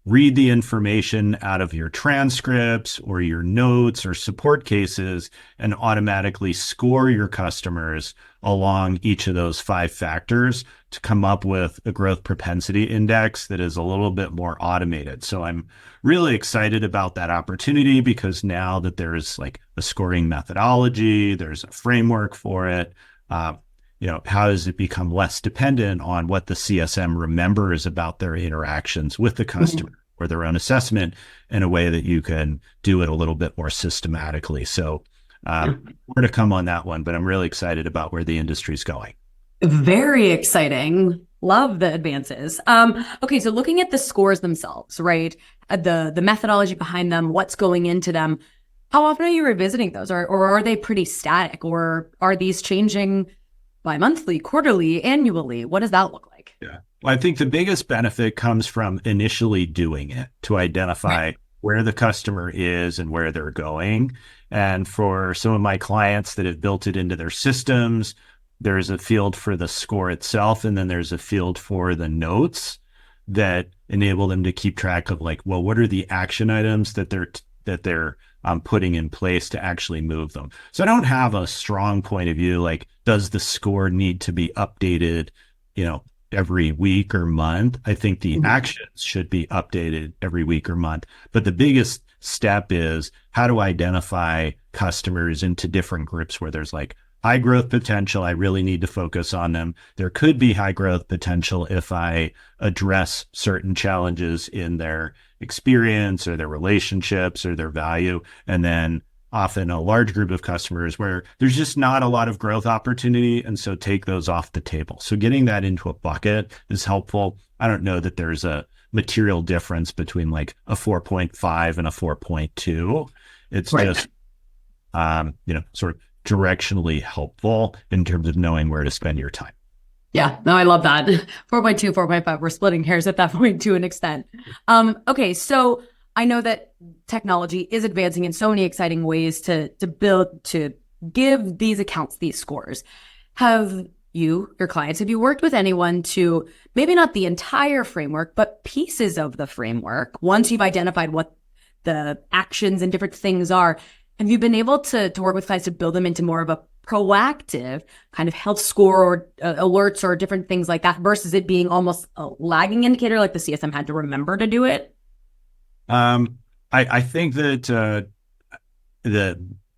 read the information out of your transcripts or your notes or support cases and automatically score your customers along each of those 5 factors to come up with a growth propensity index that is a little bit more automated. So I'm really excited about that opportunity because now that there's like a scoring methodology, there's a framework for it. How does it become less dependent on what the CSM remembers about their interactions with the customer or their own assessment in a way that you can do it a little bit more systematically? So more to come on that one, but I'm really excited about where the industry's going. Very exciting. Love the advances. Okay, so looking at the scores themselves, right? The methodology behind them, what's going into them. How often are you revisiting those, or are they pretty static, or are these changing bi-monthly, quarterly, annually? What does that look like? Yeah. Well, I think the biggest benefit comes from initially doing it to identify where the customer is and where they're going. And for some of my clients that have built it into their systems, there's a field for the score itself, and then there's a field for the notes that enable them to keep track of like, well, what are the action items that they're putting in place to actually move them. So I don't have a strong point of view, like, does the score need to be updated, every week or month? I think the actions should be updated every week or month. But the biggest step is how to identify customers into different groups where there's like high growth potential. I really need to focus on them. There could be high growth potential if I address certain challenges in their experience or their relationships or their value. And then often a large group of customers where there's just not a lot of growth opportunity. And so take those off the table. So getting that into a bucket is helpful. I don't know that there's a material difference between like a 4.5 and a 4.2. It's just, sort of directionally helpful in terms of knowing where to spend your time. Yeah, no, I love that. 4.2, 4.5, we're splitting hairs at that point to an extent. Okay, so I know that technology is advancing in so many exciting ways to give these accounts these scores. Have your clients, have you worked with anyone to maybe not the entire framework, but pieces of the framework? Once you've identified what the actions and different things are, have you been able to work with clients to build them into more of a proactive kind of health score or alerts or different things like that versus it being almost a lagging indicator like the CSM had to remember to do it? I think that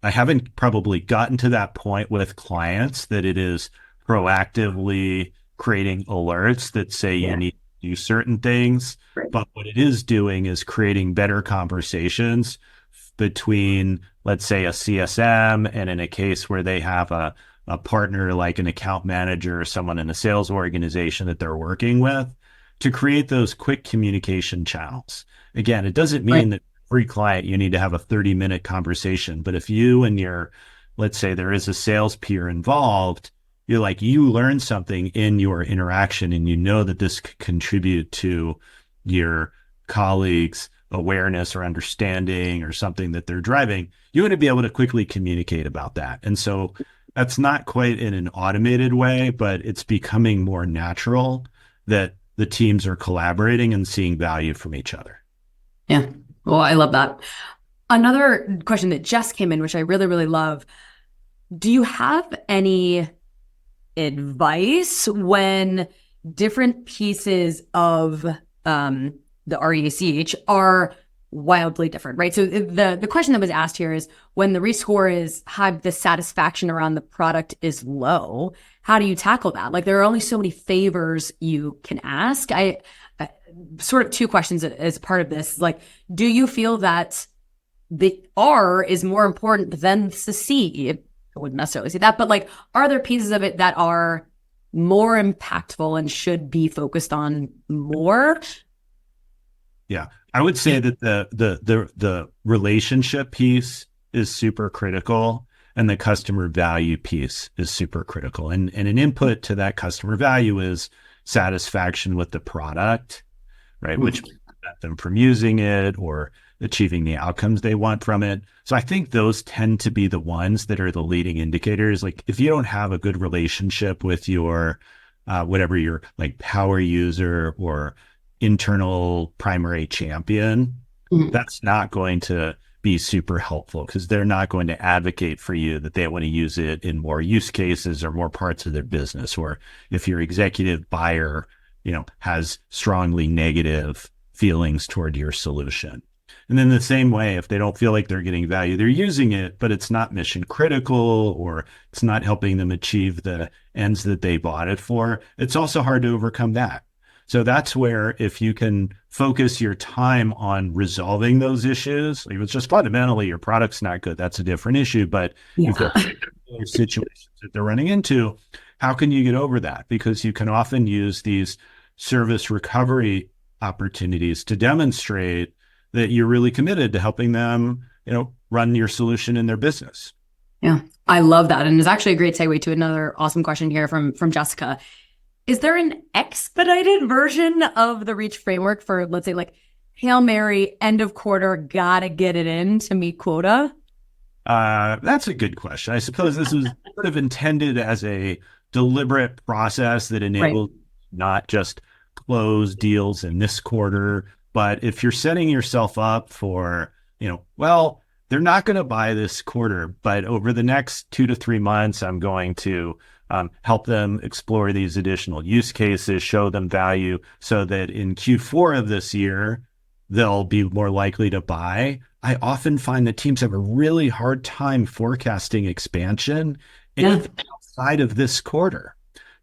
I haven't probably gotten to that point with clients that it is proactively creating alerts that say you need to do certain things. Right. But what it is doing is creating better conversations between, let's say, a CSM and in a case where they have a partner like an account manager or someone in a sales organization that they're working with to create those quick communication channels. Again, it doesn't mean that every client you need to have a 30-minute conversation, but if you and let's say there is a sales peer involved, you learn something in your interaction and you know that this could contribute to your colleagues' awareness or understanding or something that they're driving, you want to be able to quickly communicate about that. And so that's not quite in an automated way, but it's becoming more natural that the teams are collaborating and seeing value from each other. Yeah. Well, I love that. Another question that just came in, which I really, really love. Do you have any advice when different pieces of the REACH are wildly different, right? So the question that was asked here is when the rescore is high, the satisfaction around the product is low, how do you tackle that? Like there are only so many favors you can ask. I sort of two questions as part of this. Like, do you feel that the R is more important than the C? I wouldn't necessarily say that, but like, are there pieces of it that are more impactful and should be focused on more? Yeah, I would say that the relationship piece is super critical and the customer value piece is super critical. And an input to that customer value is satisfaction with the product, right? Which prevent them from using it or achieving the outcomes they want from it. So I think those tend to be the ones that are the leading indicators. Like if you don't have a good relationship with your whatever your like power user or internal primary champion, Mhm. that's not going to be super helpful because they're not going to advocate for you that they want to use it in more use cases or more parts of their business. Or if your executive buyer, has strongly negative feelings toward your solution. And then the same way, if they don't feel like they're getting value, they're using it, but it's not mission critical or it's not helping them achieve the ends that they bought it for, it's also hard to overcome that. So that's where if you can focus your time on resolving those issues, like it's just fundamentally your product's not good. That's a different issue. But if there Yeah. are situations that they're running into, how can you get over that? Because you can often use these service recovery opportunities to demonstrate that you're really committed to helping them, run your solution in their business. Yeah. I love that. And it's actually a great segue to another awesome question here from Jessica. Is there an expedited version of the REACH framework for, let's say, like Hail Mary, end of quarter, gotta get it in to meet quota? That's a good question. I suppose this was sort of intended as a deliberate process that Right. enabled not just close deals in this quarter, but if you're setting yourself up for, well, they're not going to buy this quarter, but over the next 2 to 3 months, I'm going to help them explore these additional use cases, show them value so that in Q4 of this year, they'll be more likely to buy. I often find that teams have a really hard time forecasting expansion, Yeah. anything outside of this quarter.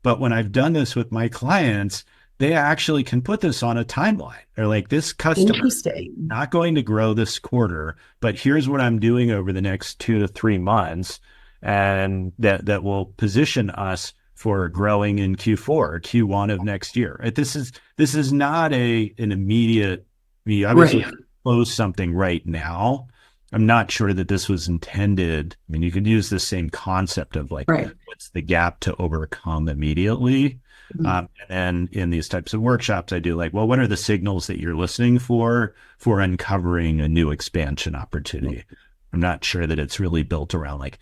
But when I've done this with my clients, they actually can put this on a timeline. They're like, this customer is Interesting. not going to grow this quarter, but here's what I'm doing over the next 2 to 3 months. And that will position us for growing in Q4 or Q1 of next year. Right? This is not an immediate. We obviously Right. close something right now. I'm not sure that this was intended. I mean, you could use the same concept of like, Right. what's the gap to overcome immediately? Mhm. And in these types of workshops, I do like, well, what are the signals that you're listening for uncovering a new expansion opportunity? I'm not sure that it's really built around like,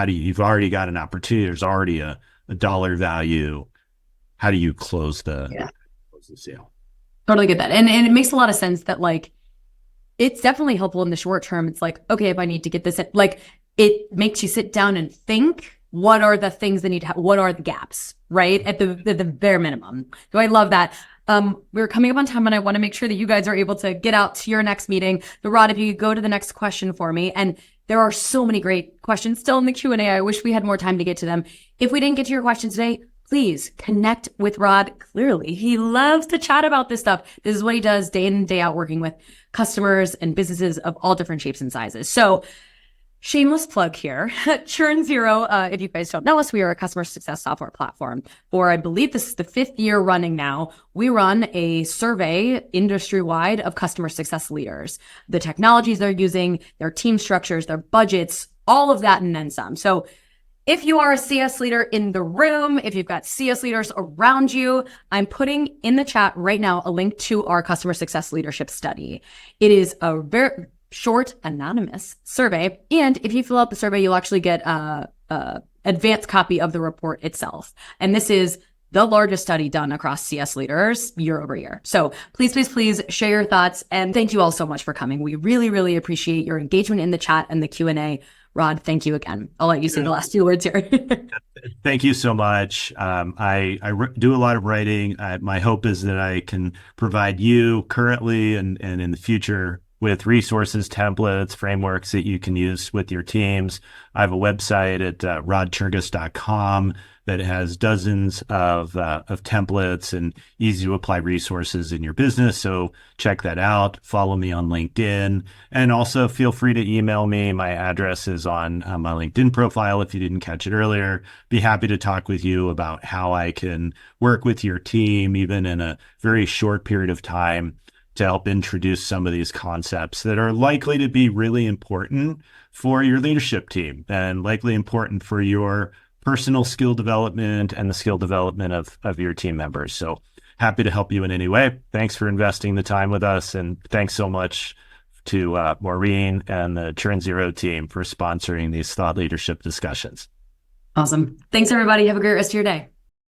you've already got an opportunity. There's already a dollar value. How do you close Yeah. the sale? Totally get that. And it makes a lot of sense that like it's definitely helpful in the short term. It's like, okay, if I need to get this in, like it makes you sit down and think what are the things that need to what are the gaps, right? At the bare minimum. So I love that. We're coming up on time and I want to make sure that you guys are able to get out to your next meeting. The Rod, if you could go to the next question for me. And there are so many great questions still in the Q&A. I wish we had more time to get to them. If we didn't get to your question today, please connect with Rod. Clearly, he loves to chat about this stuff. This is what he does day in and day out, working with customers and businesses of all different shapes and sizes. So shameless plug here. Churn Zero, if you guys don't know us, we are a customer success software platform. For, I believe this is the 5th year running now, we run a survey industry-wide of customer success leaders, the technologies they're using, their team structures, their budgets, all of that and then some. So if you are a CS leader in the room, if you've got CS leaders around you, I'm putting in the chat right now a link to our customer success leadership study. It is a very short, anonymous survey. And if you fill out the survey, you'll actually get a advanced copy of the report itself. And this is the largest study done across CS leaders year over year. So please, please, please share your thoughts. And thank you all so much for coming. We really, really appreciate your engagement in the chat and the Q&A. Rod, thank you again. I'll let you say the last few words here. Thank you so much. Do a lot of writing. My hope is that I can provide you currently and in the future with resources, templates, frameworks that you can use with your teams. I have a website at rodcherkas.com that has dozens of templates and easy to apply resources in your business. So check that out. Follow me on LinkedIn. And also feel free to email me. My address is on my LinkedIn profile if you didn't catch it earlier. Be happy to talk with you about how I can work with your team, even in a very short period of time, to help introduce some of these concepts that are likely to be really important for your leadership team and likely important for your personal skill development and the skill development of your team members. So happy to help you in any way. Thanks for investing the time with us. And thanks so much to Maureen and the Churn Zero team for sponsoring these thought leadership discussions. Awesome. Thanks, everybody. Have a great rest of your day.